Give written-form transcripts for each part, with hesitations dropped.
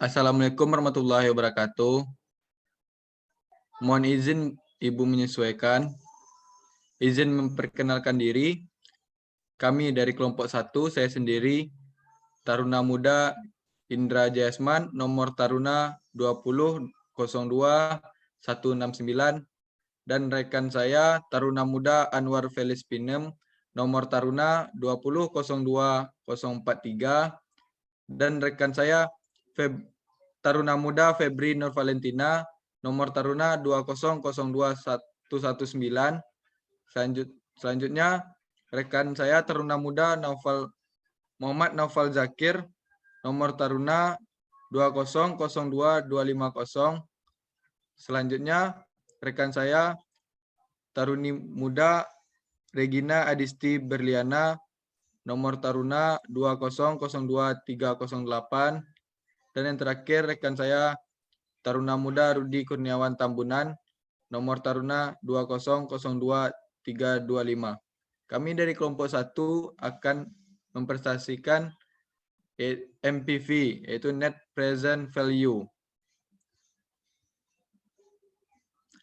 Assalamualaikum warahmatullahi wabarakatuh. Mohon izin Ibu menyesuaikan. Izin memperkenalkan diri. Kami dari kelompok 1, saya sendiri, Taruna Muda Indra Jayasman, nomor Taruna 20.02.169, dan rekan saya Taruna Muda Anwar Felis Pinem, nomor Taruna 20.02.043, dan rekan saya Taruna Muda Febri Nur Valentina, nomor Taruna 20.02.119. Selanjutnya, rekan saya Taruna Muda Muhammad Naufal Zakir, nomor Taruna 20.02.250. Selanjutnya, rekan saya Taruni Muda Regina Adisti Berliana, nomor Taruna 20.02.308. Dan yang terakhir, rekan saya Taruna Muda Rudi Kurniawan Tambunan, nomor Taruna 20.02.325. Kami dari kelompok 1 akan mempresentasikan NPV, yaitu Net Present Value.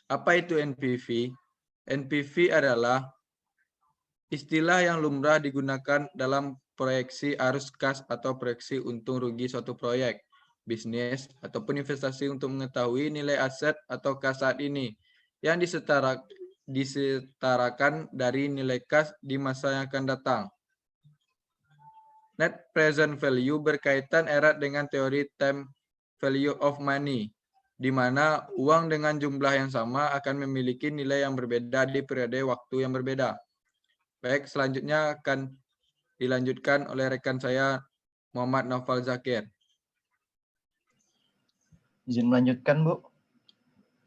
Apa itu NPV? NPV adalah istilah yang lumrah digunakan dalam proyeksi arus kas atau proyeksi untung rugi suatu proyek, bisnis, ataupun investasi untuk mengetahui nilai aset atau kas saat ini yang disetarakan dari nilai kas di masa yang akan datang. Net present value berkaitan erat dengan teori time value of money, di mana uang dengan jumlah yang sama akan memiliki nilai yang berbeda di periode waktu yang berbeda. Baik, selanjutnya akan dilanjutkan oleh rekan saya Muhammad Naufal Zakir. Izin melanjutkan, Bu.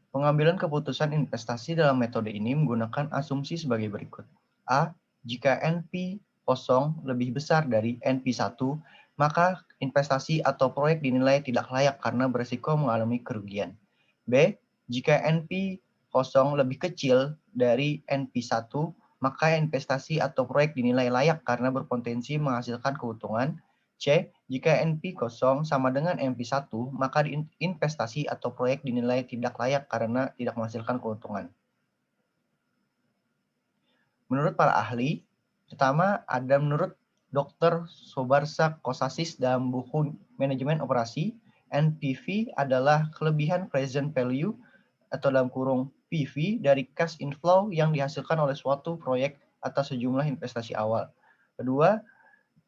Pengambilan keputusan investasi dalam metode ini menggunakan asumsi sebagai berikut. A. Jika NP 0 lebih besar dari NP 1, maka investasi atau proyek dinilai tidak layak karena berisiko mengalami kerugian. B. Jika NP 0 lebih kecil dari NP 1, maka investasi atau proyek dinilai layak karena berpotensi menghasilkan keuntungan. C. Jika NP 0 sama dengan NP 1, maka investasi atau proyek dinilai tidak layak karena tidak menghasilkan keuntungan. Menurut para ahli, pertama ada menurut Dr. Sobarsa Kosasis dalam buku Manajemen Operasi, NPV adalah kelebihan present value atau dalam kurung PV dari cash inflow yang dihasilkan oleh suatu proyek atas sejumlah investasi awal. Kedua,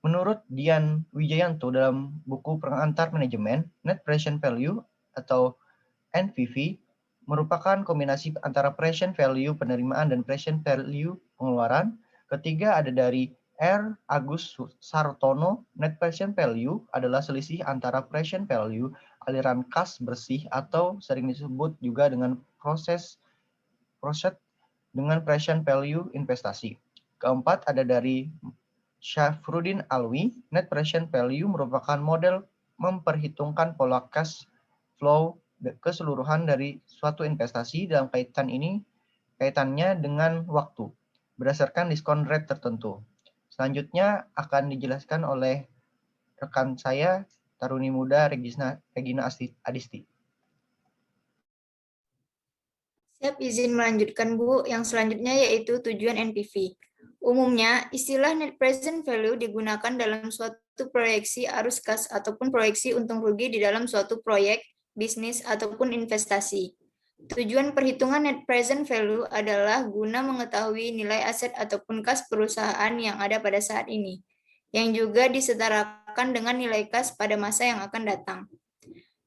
menurut Dian Wijayanto dalam buku Pengantar Manajemen, Net Present Value atau NPV merupakan kombinasi antara present value penerimaan dan present value pengeluaran. Ketiga ada dari R. Agus Sartono, Net Present Value adalah selisih antara present value aliran kas bersih atau sering disebut juga dengan proses dengan present value investasi. Keempat ada dari Syafruddin Alwi, Net Present Value merupakan model memperhitungkan pola cash flow keseluruhan dari suatu investasi dalam kaitannya dengan waktu berdasarkan diskon rate tertentu. Selanjutnya akan dijelaskan oleh rekan saya Taruni Muda Regina Adisti. Siap, izin melanjutkan, Bu. Yang selanjutnya yaitu tujuan NPV. Umumnya, istilah net present value digunakan dalam suatu proyeksi arus kas ataupun proyeksi untung rugi di dalam suatu proyek, bisnis, ataupun investasi. Tujuan perhitungan net present value adalah guna mengetahui nilai aset ataupun kas perusahaan yang ada pada saat ini, yang juga disetarakan dengan nilai kas pada masa yang akan datang.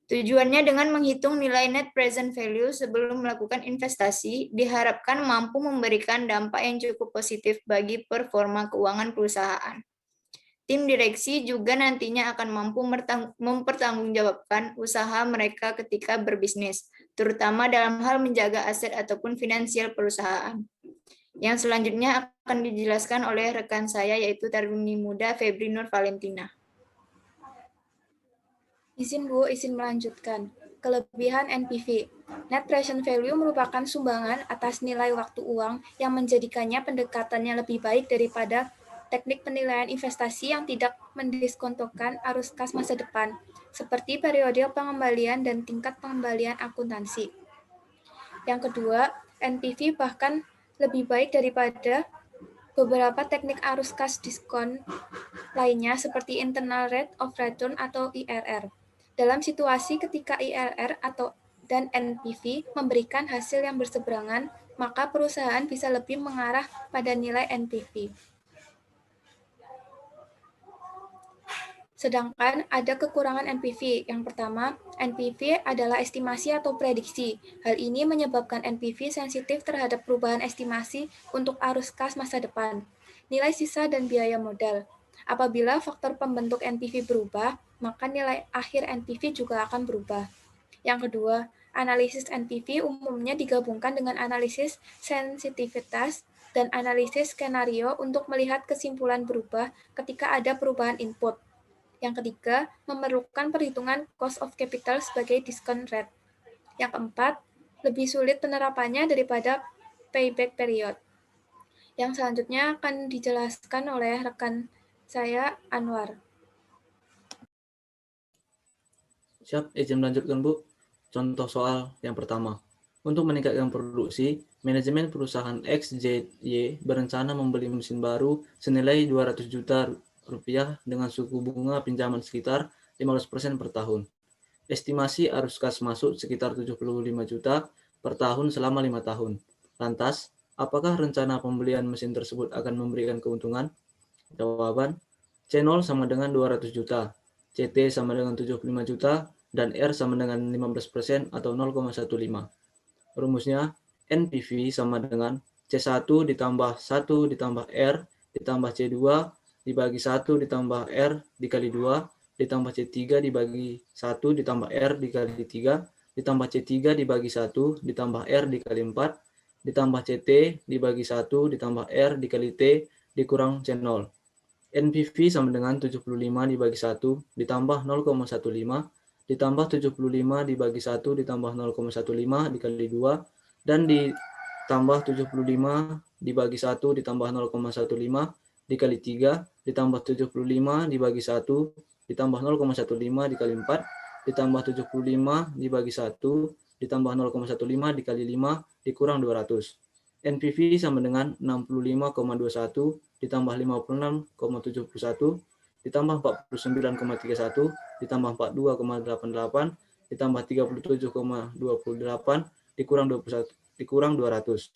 Tujuannya dengan menghitung nilai net present value sebelum melakukan investasi, diharapkan mampu memberikan dampak yang cukup positif bagi performa keuangan perusahaan. Tim direksi juga nantinya akan mampu mempertanggungjawabkan usaha mereka ketika berbisnis, terutama dalam hal menjaga aset ataupun finansial perusahaan. Yang selanjutnya akan dijelaskan oleh rekan saya yaitu Taruni Muda Febri Nur Valentina. Izin Bu, izin melanjutkan. Kelebihan NPV. Net Present Value merupakan sumbangan atas nilai waktu uang yang menjadikannya pendekatannya lebih baik daripada teknik penilaian investasi yang tidak mendiskontokan arus kas masa depan, seperti periode pengembalian dan tingkat pengembalian akuntansi. Yang kedua, NPV bahkan lebih baik daripada beberapa teknik arus kas diskon lainnya seperti Internal Rate of Return atau IRR. Dalam situasi ketika IRR dan NPV memberikan hasil yang berseberangan, maka perusahaan bisa lebih mengarah pada nilai NPV. Sedangkan ada kekurangan NPV. Yang pertama, NPV adalah estimasi atau prediksi. Hal ini menyebabkan NPV sensitif terhadap perubahan estimasi untuk arus kas masa depan, nilai sisa dan biaya modal. Apabila faktor pembentuk NPV berubah, maka nilai akhir NPV juga akan berubah. Yang kedua, analisis NPV umumnya digabungkan dengan analisis sensitivitas dan analisis skenario untuk melihat kesimpulan berubah ketika ada perubahan input. Yang ketiga, memerlukan perhitungan cost of capital sebagai discount rate. Yang keempat, lebih sulit penerapannya daripada payback period. Yang selanjutnya akan dijelaskan oleh rekan saya, Anwar. Siap, izin melanjutkan Bu. Contoh soal yang pertama. Untuk meningkatkan produksi, manajemen perusahaan XJY berencana membeli mesin baru senilai 200 juta rupiah dengan suku bunga pinjaman sekitar 15% per tahun. Estimasi arus kas masuk sekitar 75 juta per tahun selama 5 tahun. Lantas, apakah rencana pembelian mesin tersebut akan memberikan keuntungan? Jawaban, C0 sama dengan 200 juta, CT sama dengan 75 juta, dan R sama dengan 15% atau 0,15. Rumusnya, NPV sama dengan C1 ditambah 1 ditambah R ditambah C2 dibagi 1 ditambah R dikali 2 ditambah C3 dibagi 1 ditambah R dikali 3 ditambah C3 dibagi 1 ditambah R dikali 4 ditambah CT dibagi 1 ditambah R dikali T dikurang C0. NPV sama dengan 75 dibagi 1 ditambah 0,15 ditambah 75 dibagi 1 ditambah 0,15 dikali 2 dan ditambah 75 dibagi 1 ditambah 0,15 dikali 3 ditambah 75 dibagi 1 ditambah 0,15 dikali 4 ditambah 75 dibagi 1 ditambah 0,15 dikali 5 dikurang 200. NPV sama dengan 65,21 ditambah 56,71 ditambah 49,31 ditambah 42,88 ditambah 37,28 dikurang 200.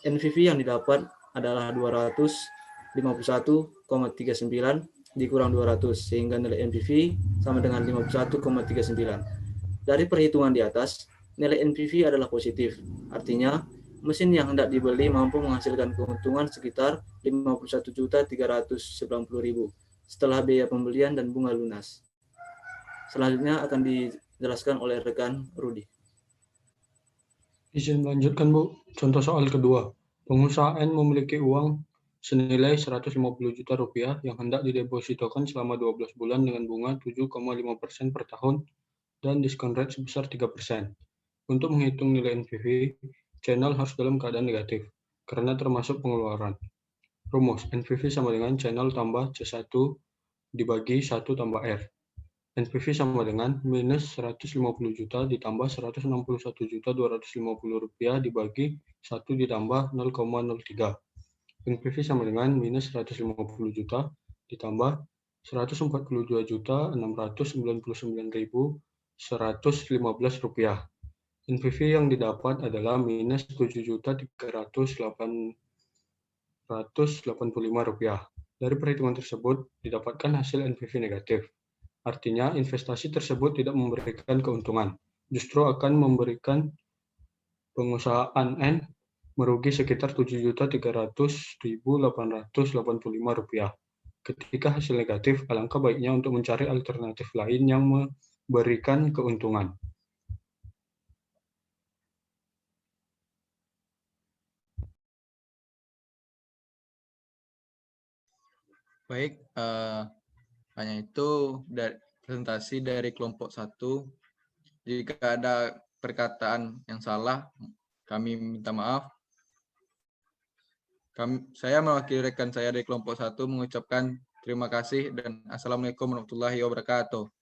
NPV yang didapat adalah 251,39 dikurang 200 sehingga nilai NPV sama dengan 51,39. Dari perhitungan di atas, nilai NPV adalah positif. Artinya, mesin yang hendak dibeli mampu menghasilkan keuntungan sekitar 51.390.000 setelah biaya pembelian dan bunga lunas. Selanjutnya akan dijelaskan oleh rekan Rudi. Izin melanjutkan, Bu. Contoh soal kedua. Pengusaha N memiliki uang senilai 150 juta rupiah yang hendak didepositokan selama 12 bulan dengan bunga 7,5% per tahun dan diskon rate sebesar 3%. Untuk menghitung nilai NPV, channel harus dalam keadaan negatif karena termasuk pengeluaran. Rumus NPV sama dengan channel tambah C1 dibagi 1 tambah R. NPV sama dengan minus 150 juta ditambah 161.250 rupiah dibagi 1 ditambah 0,03. NPV sama dengan minus 150 juta ditambah 149.699.115 rupiah. NPV yang didapat adalah minus 7.385 rupiah. Dari perhitungan tersebut, didapatkan hasil NPV negatif. Artinya, investasi tersebut tidak memberikan keuntungan, justru akan memberikan pengusahaan N merugi sekitar 7.300.885 rupiah. Ketika hasil negatif, alangkah baiknya untuk mencari alternatif lain yang memberikan keuntungan. Baik, hanya itu dari presentasi dari kelompok 1. Jika ada perkataan yang salah, kami minta maaf. Saya mewakili rekan saya dari kelompok 1 mengucapkan terima kasih dan Assalamualaikum warahmatullahi wabarakatuh.